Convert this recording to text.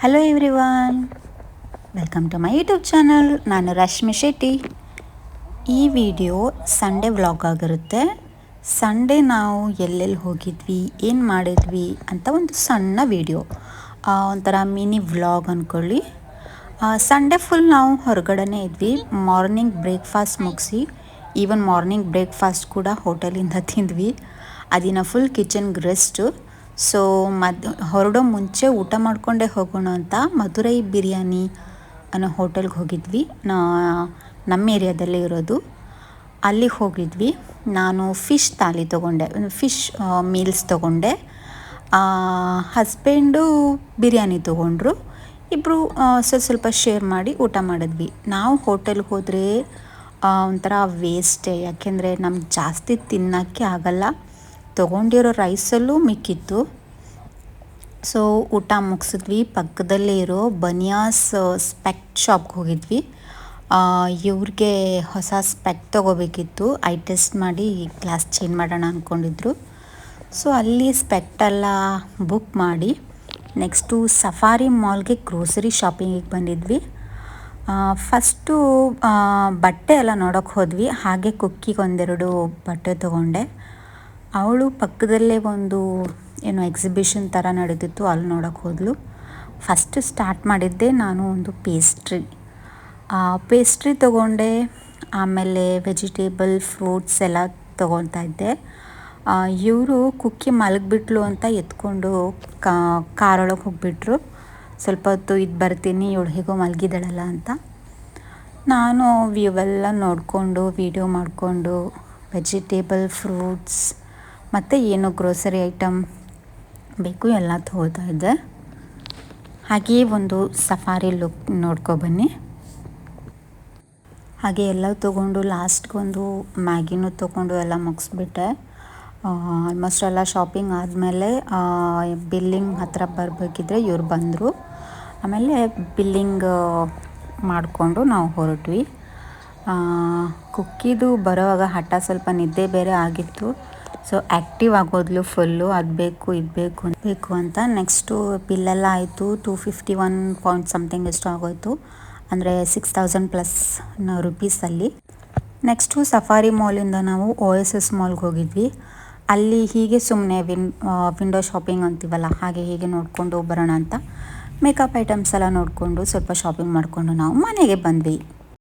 Hello everyone, welcome to my YouTube channel. ನಾನು ರಶ್ಮಿ ಶೆಟ್ಟಿ. ಈ video Sunday vlog ಆಗಿರುತ್ತೆ. Sunday ನಾವು ಎಲ್ಲೆಲ್ಲಿ ಹೋಗಿದ್ವಿ, ಏನು ಮಾಡಿದ್ವಿ ಅಂತ ಒಂದು ಸಣ್ಣ ವಿಡಿಯೋ, ಒಂಥರ ಮಿನಿ ವ್ಲಾಗ್ ಅಂದ್ಕೊಳ್ಳಿ. ಸಂಡೇ ಫುಲ್ ನಾವು ಹೊರಗಡೆನೇ ಇದ್ವಿ. ಮಾರ್ನಿಂಗ್ ಬ್ರೇಕ್ಫಾಸ್ಟ್ ಮುಗಿಸಿ, ಈವನ್ ಮಾರ್ನಿಂಗ್ ಬ್ರೇಕ್ಫಾಸ್ಟ್ ಕೂಡ ಹೋಟೆಲಿಂದ ತಿಂದ್ವಿ. ಅದಿನ ಫುಲ್ ಕಿಚನ್ಗೆ ರೆಸ್ಟು. ಸೊ ಹೊರಡೋ ಮುಂಚೆ ಊಟ ಮಾಡಿಕೊಂಡೇ ಹೋಗೋಣ ಅಂತ ಮಧುರೈ ಬಿರಿಯಾನಿ ಅನ್ನೋ ಹೋಟೆಲ್ಗೆ ಹೋಗಿದ್ವಿ. ನಮ್ಮ ಏರಿಯಾದಲ್ಲೇ ಇರೋದು. ಅಲ್ಲಿಗೆ ಹೋಗಿದ್ವಿ. ನಾನು ಫಿಶ್ ಥಾಲಿ ತೊಗೊಂಡೆ, ಫಿಶ್ ಮೀಲ್ಸ್ ತೊಗೊಂಡೆ. ಹಸ್ಬೆಂಡು ಬಿರಿಯಾನಿ ತೊಗೊಂಡ್ರು. ಇಬ್ಬರು ಸ್ವಲ್ಪ ಶೇರ್ ಮಾಡಿ ಊಟ ಮಾಡಿದ್ವಿ. ನಾವು ಹೋಟೆಲ್ಗೆ ಹೋದರೆ ಒಂಥರ ವೇಸ್ಟೇ, ಯಾಕೆಂದರೆ ನಮ್ಗೆ ಜಾಸ್ತಿ ತಿನ್ನೋಕ್ಕೆ ಆಗಲ್ಲ. ತೊಗೊಂಡಿರೋ ರೈಸಲ್ಲೂ ಮಿಕ್ಕಿತ್ತು. ಸೊ ಊಟ ಮುಗಿಸಿದ್ವಿ. ಪಕ್ಕದಲ್ಲೇ ಇರೋ ಬನಿಯಾಸ್ ಸ್ಪೆಕ್ಟ್ ಶಾಪ್ಗೆ ಹೋಗಿದ್ವಿ. ಇವ್ರಿಗೆ ಹೊಸ ಸ್ಪೆಕ್ಟ್ ತೊಗೋಬೇಕಿತ್ತು. ಐ ಟೆಸ್ಟ್ ಮಾಡಿ ಗ್ಲಾಸ್ ಚೇಂಜ್ ಮಾಡೋಣ ಅಂದ್ಕೊಂಡಿದ್ರು. ಸೊ ಅಲ್ಲಿ ಸ್ಪೆಕ್ಟೆಲ್ಲ ಬುಕ್ ಮಾಡಿ ನೆಕ್ಸ್ಟು ಸಫಾರಿ ಮಾಲ್ಗೆ ಗ್ರೋಸರಿ ಶಾಪಿಂಗಿಗೆ ಬಂದಿದ್ವಿ. ಫಸ್ಟು ಬಟ್ಟೆ ಎಲ್ಲ ನೋಡೋಕ್ಕೆ ಹೋದ್ವಿ. ಹಾಗೆ ಕುಕ್ಕಿಗೆ ಒಂದೆರಡು ಬಟ್ಟೆ ತೊಗೊಂಡೆ. ಅವಳು ಪಕ್ಕದಲ್ಲೇ ಒಂದು ಏನೋ ಎಕ್ಸಿಬಿಷನ್ ಥರ ನಡೆದಿತ್ತು, ಅಲ್ಲಿ ನೋಡೋಕ್ಕೆ ಹೋದ್ಲು. ಫಸ್ಟ್ ಸ್ಟಾರ್ಟ್ ಮಾಡಿದ್ದೆ ನಾನು ಒಂದು ಪೇಸ್ಟ್ರಿ ತೊಗೊಂಡೆ. ಆಮೇಲೆ ವೆಜಿಟೇಬಲ್ ಫ್ರೂಟ್ಸ್ ಎಲ್ಲ ತೊಗೊತಾ ಇದ್ದೆ. ಇವರು ಕುಕ್ಕಿ ಮಲಗಿಬಿಟ್ಲು ಅಂತ ಎತ್ಕೊಂಡು ಕಾರೊಳಗೆ ಹೋಗಿಬಿಟ್ರು. ಸ್ವಲ್ಪ ಹೊತ್ತು ಇದು ಬರ್ತೀನಿ, ಇವಳು ಹೇಗೋ ಮಲಗಿದ್ದಾಳಲ್ಲ ಅಂತ. ನಾನು ಇವೆಲ್ಲ ನೋಡಿಕೊಂಡು ವೀಡಿಯೋ ಮಾಡಿಕೊಂಡು ವೆಜಿಟೇಬಲ್ ಫ್ರೂಟ್ಸ್ ಮತ್ತು ಏನು ಗ್ರೋಸರಿ ಐಟಮ್ ಬೇಕು ಎಲ್ಲ ತೊಗೊಳ್ತಾ ಇದ್ದೆ. ಹಾಗೆಯೇ ಒಂದು ಸಫಾರಿ ಲುಕ್ ನೋಡ್ಕೊಬನ್ನಿ. ಹಾಗೆ ಎಲ್ಲ ತೊಗೊಂಡು ಲಾಸ್ಟ್ಗೊಂದು ಮ್ಯಾಗಿನೂ ತೊಗೊಂಡು ಎಲ್ಲ ಮುಗಿಸ್ಬಿಟ್ಟೆ. ಆಲ್ಮೋಸ್ಟ್ ಎಲ್ಲ ಶಾಪಿಂಗ್ ಆದಮೇಲೆ ಬಿಲ್ಲಿಂಗ್ ಹತ್ರ ಬರಬೇಕಿದ್ರೆ ಇವ್ರು ಬಂದರು. ಆಮೇಲೆ ಬಿಲ್ಲಿಂಗ್ ಮಾಡಿಕೊಂಡು ನಾವು ಹೊರಟ್ವಿ. ಕುಕ್ಕಿದು ಬರೋವಾಗ ಹಠ, ಸ್ವಲ್ಪ ನಿದ್ದೆ ಬೇರೆ ಆಗಿತ್ತು. ಸೊ ಆ್ಯಕ್ಟಿವ್ ಆಗೋದ್ಲು ಫುಲ್ಲು, ಅದು ಬೇಕು ಇದು ಬೇಕು ಅಂತ. ನೆಕ್ಸ್ಟು ಬಿಲ್ಲೆಲ್ಲ ಆಯಿತು. 251 ಪಾಯಿಂಟ್ ಸಮಥಿಂಗ್ ಎಷ್ಟು ಆಗೋಯಿತು, ಅಂದರೆ 6000+ ರುಪೀಸಲ್ಲಿ. ನೆಕ್ಸ್ಟು ಸಫಾರಿ ಮಾಲಿಂದ ನಾವು OSS ಮಾಲ್ಗೆ ಹೋಗಿದ್ವಿ. ಅಲ್ಲಿ ಹೀಗೆ ಸುಮ್ಮನೆ ವಿಂಡೋ ಶಾಪಿಂಗ್ ಅಂತೀವಲ್ಲ, ಹಾಗೆ ಹೀಗೆ ನೋಡಿಕೊಂಡು ಬರೋಣ ಅಂತ ಮೇಕಪ್ ಐಟಮ್ಸ್ ಎಲ್ಲ ನೋಡಿಕೊಂಡು ಸ್ವಲ್ಪ ಶಾಪಿಂಗ್ ಮಾಡಿಕೊಂಡು ನಾವು ಮನೆಗೆ ಬಂದ್ವಿ.